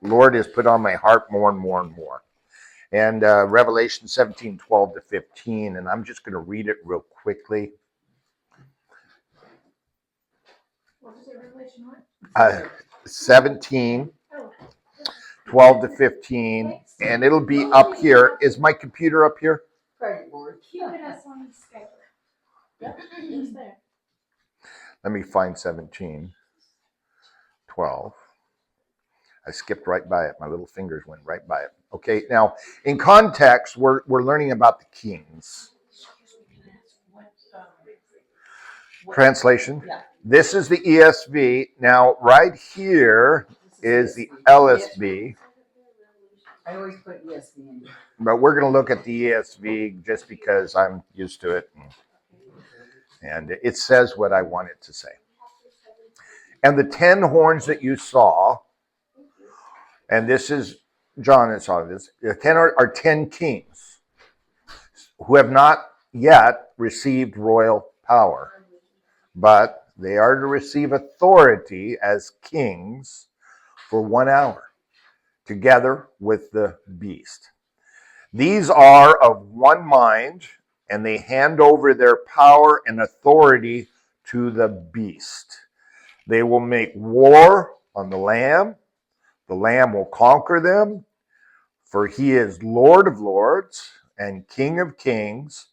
Lord has put on my heart more and more and more. And Revelation 17:12-15, and I'm just going to read it real quickly. What is it, Revelation what? 17:12-15, and it'll be up here. Is my computer up here? Keeping us on the schedule. Yep, it's there. Let me find 17:12. I skipped right by it. My little fingers went right by it. Okay, now in context, we're learning about the kings. Translation. Yeah. This is the ESV. Now, right here is the LSB, I always put ESV in. but we're going to look at the ESV just because I'm used to it. And it says what I want it to say. And the 10 horns that you saw, and this is John that saw this, the 10 are 10 kings who have not yet received royal power, but they are to receive authority as kings for 1 hour, together with the beast. These are of one mind, and they hand over their power and authority to the beast. They will make war on the Lamb. The Lamb will conquer them, for he is Lord of lords and King of kings,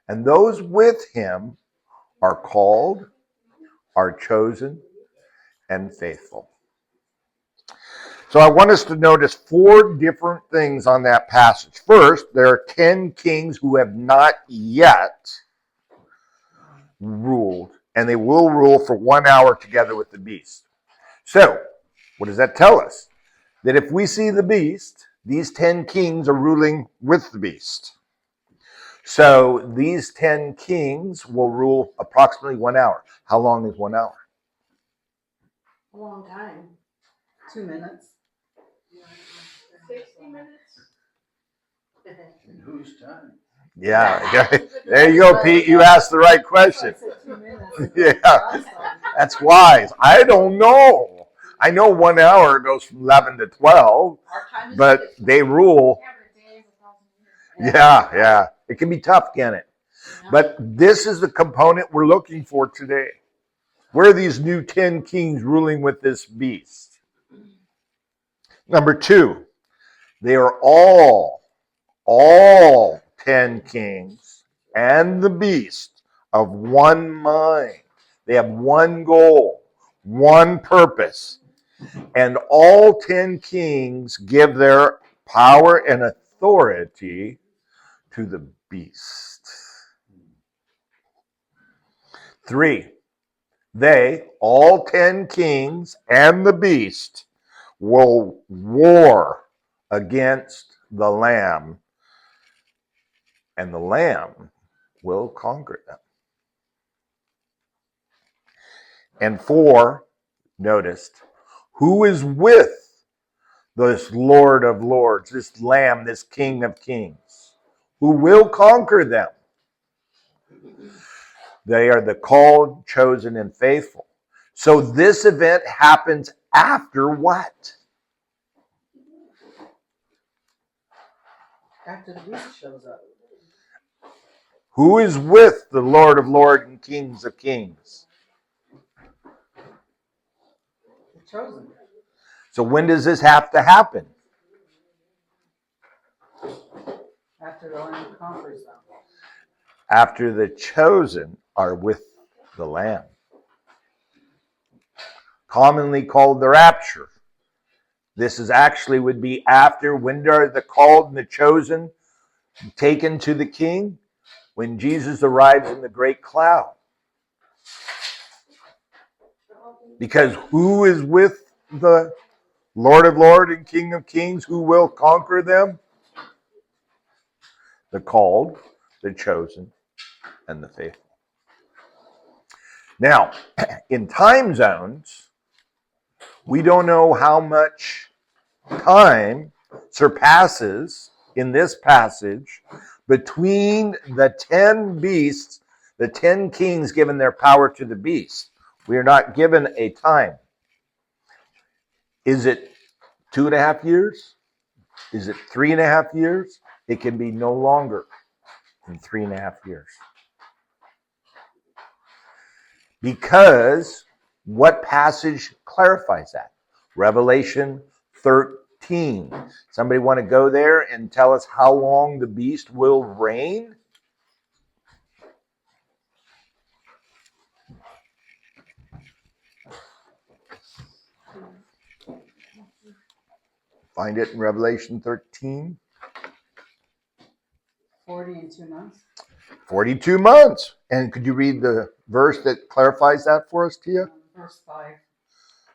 and those with him are called, are chosen, and faithful. So I want us to notice 4 different things on that passage. First, there are 10 kings who have not yet ruled, and they will rule for 1 hour together with the beast. So, what does that tell us? That if we see the beast, these 10 kings are ruling with the beast. So these 10 kings will rule approximately 1 hour. How long is 1 hour? A long time. 2 minutes. 60 minutes. In whose time? Yeah. There you go, Pete. You asked the right question. I said 2 minutes. Yeah. That's wise. I don't know. I know 1 hour goes from 11 to 12, but they rule. Yeah. It can be tough, can it? But this is the component we're looking for today. Where are these new 10 kings ruling with this beast? Number 2, they are all 10 kings and the beast of one mind. They have one goal, one purpose. And all 10 kings give their power and authority to the beast. 3, they, all 10 kings and the beast, will war against the Lamb, and the Lamb will conquer them. And 4, noticed, who is with this Lord of lords, this Lamb, this King of kings, who will conquer them? They are the called, chosen, and faithful. So this event happens after what? After the beast shows up. Who is with the Lord of lords and Kings of kings? The chosen. So when does this have to happen? After the Lamb conquers them. After the chosen are with the Lamb. Commonly called the rapture. This is actually would be after, when are the called and the chosen taken to the King? When Jesus arrives in the great cloud. Because who is with the Lord of lords and King of kings? Who will conquer them? The called, the chosen, and the faithful. Now, in time zones, we don't know how much time surpasses in this passage between the 10 beasts, the 10 kings given their power to the beast. We are not given a time. Is it 2.5 years? Is it 3.5 years? It can be no longer than 3.5 years. Because what passage clarifies that? Revelation 13. Somebody want to go there and tell us how long the beast will reign? Find it in Revelation 13. 40 and 2 months. 42 months. And could you read the verse that clarifies that for us, Tia? Verse 5.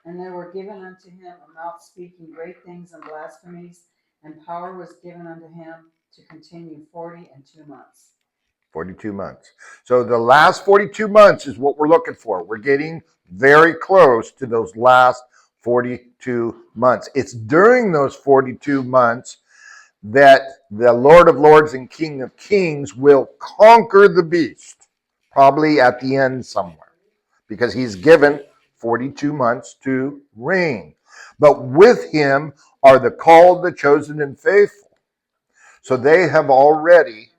And there were given unto him a mouth speaking great things and blasphemies, and power was given unto him to continue 40 and 2 months. 42 months. So the last 42 months is what we're looking for. We're getting very close to those last 42 months. It's during those 42 months that the Lord of Lords and King of Kings will conquer the beast, probably at the end somewhere, because he's given 42 months to reign. But with him are the called, the chosen, and faithful. So they have already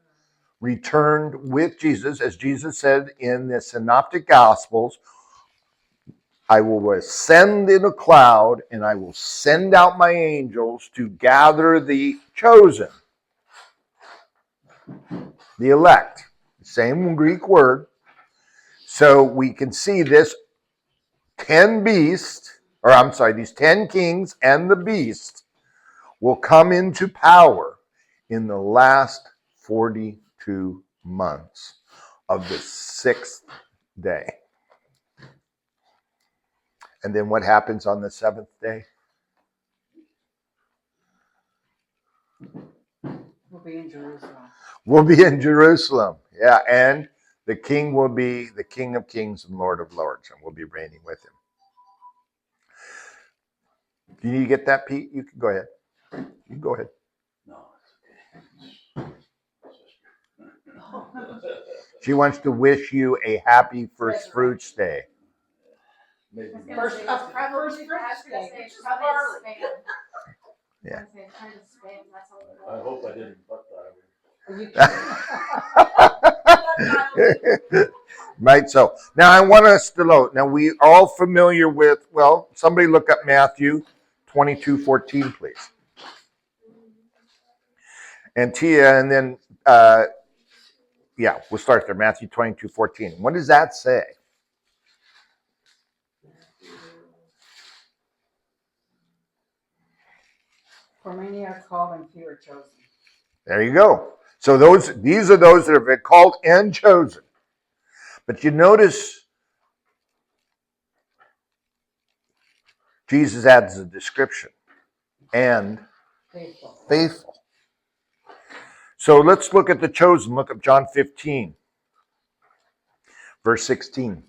returned with Jesus, as Jesus said in the Synoptic Gospels, I will ascend in a cloud and I will send out my angels to gather the chosen, the elect. Same Greek word. So we can see this 10 beasts, or I'm sorry, these 10 kings and the beast will come into power in the last 42 months of the 6th day. And then what happens on the 7th day? We'll be in Jerusalem. We'll be in Jerusalem. Yeah, and the king will be the King of Kings and Lord of Lords, and we'll be reigning with him. Do you get that, Pete? You can go ahead. You can go ahead. No, She wants to wish you a happy First Fruits Day. maybe. First First, fruits probably day, day, which is which is probably barley. spam. Yeah. I was gonna say, try to spam, that's all it I was. hope I didn't butt that. Are you kidding? Right, so now I want us to know. Now we are all familiar with, well, somebody look up Matthew 22:14, please. And Tia, and then, we'll start there, Matthew 22:14. What does that say? For many are called and few are chosen. There you go. So these are those that have been called and chosen. But you notice Jesus adds a description, and Faithful. faithful. So let's look at the chosen. Look at John 15, verse 16.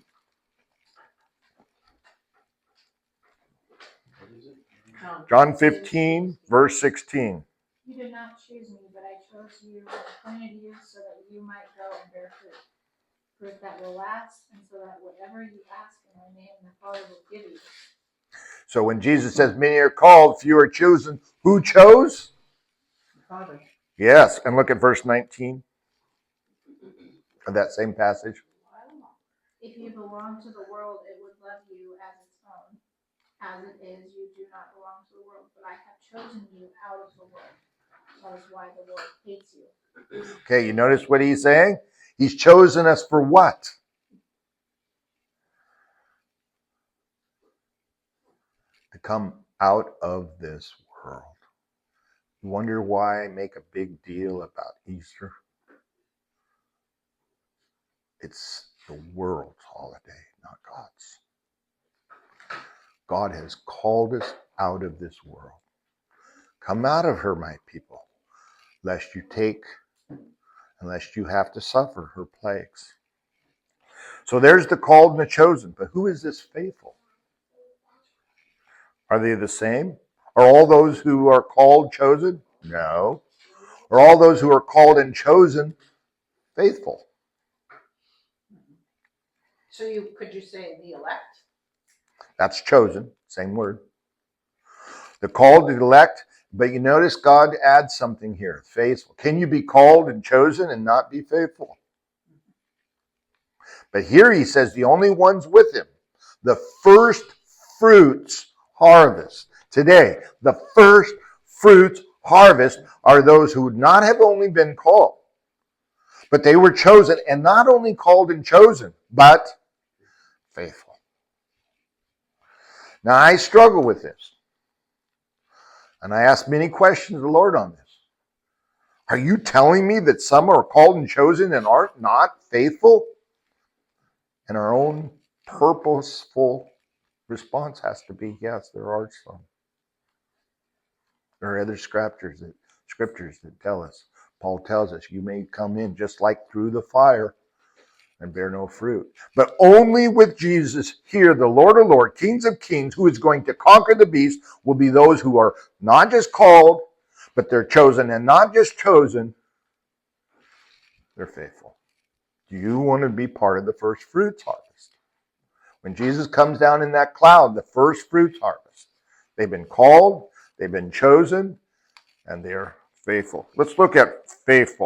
John 15, verse 16. You did not choose me, but I chose you and appointed you so that you might go and bear fruit. Fruit that will last, and so that whatever you ask in my name, the Father will give you. So when Jesus says many are called, few are chosen, who chose? Father. Yes, and look at verse 19 of that same passage. If you belong to the world, it would love you as its own. As it is, you do not belong to the world, but I have chosen you out of the world. That is why the world hates you. Okay, you notice what he's saying? He's chosen us for what? To come out of this world. You wonder why I make a big deal about Easter? It's the world's holiday, not God's. God has called us out of this world. Come out of her, my people, lest you have to suffer her plagues. So there's the called and the chosen. But who is this faithful? Are they the same? Are all those who are called chosen? No. Are all those who are called and chosen faithful? So could you say the elect? That's chosen, same word. The called, the elect, but you notice God adds something here, faithful. Can you be called and chosen and not be faithful? But here he says the only ones with him, the first fruits harvest. Today, the first fruits harvest are those who would not have only been called, but they were chosen, and not only called and chosen, but faithful. Now, I struggle with this. And I ask many questions of the Lord on this. Are you telling me that some are called and chosen and are not faithful? And our own purposeful response has to be, yes, there are some. There are other scriptures that tell us. Paul tells us, you may come in just like through the fire and bear no fruit. But only with Jesus here, the Lord of Lords, Kings of Kings, who is going to conquer the beast, will be those who are not just called, but they're chosen. And not just chosen, they're faithful. Do you want to be part of the first fruits harvest? When Jesus comes down in that cloud, the first fruits harvest. They've been called, they've been chosen, and they're faithful. Let's look at faithful.